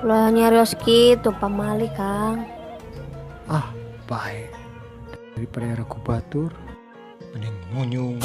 Lah nyarios kitu pamali Kang. Ah, baik. Daripada aku batur, mending ngunyung.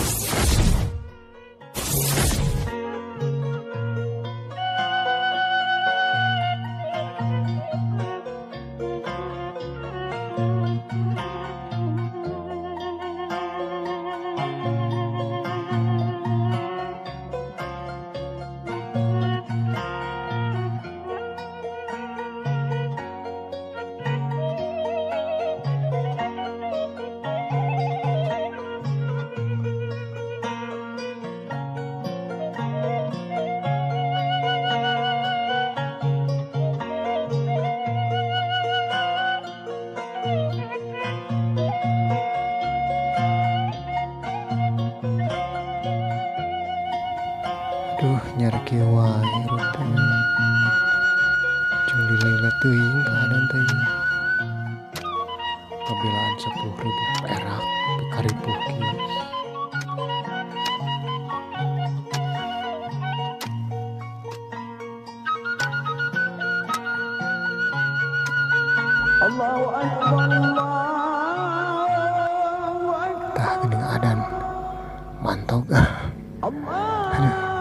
Aduh, nyari wae rupanya. Juli lila teuing keadaan teuing. Pembelaan 10.000 perak bekaribu kios. Allahu Akbar, Allahu Akbar. Tah geuning adan mantog ah. Allah. Aduh.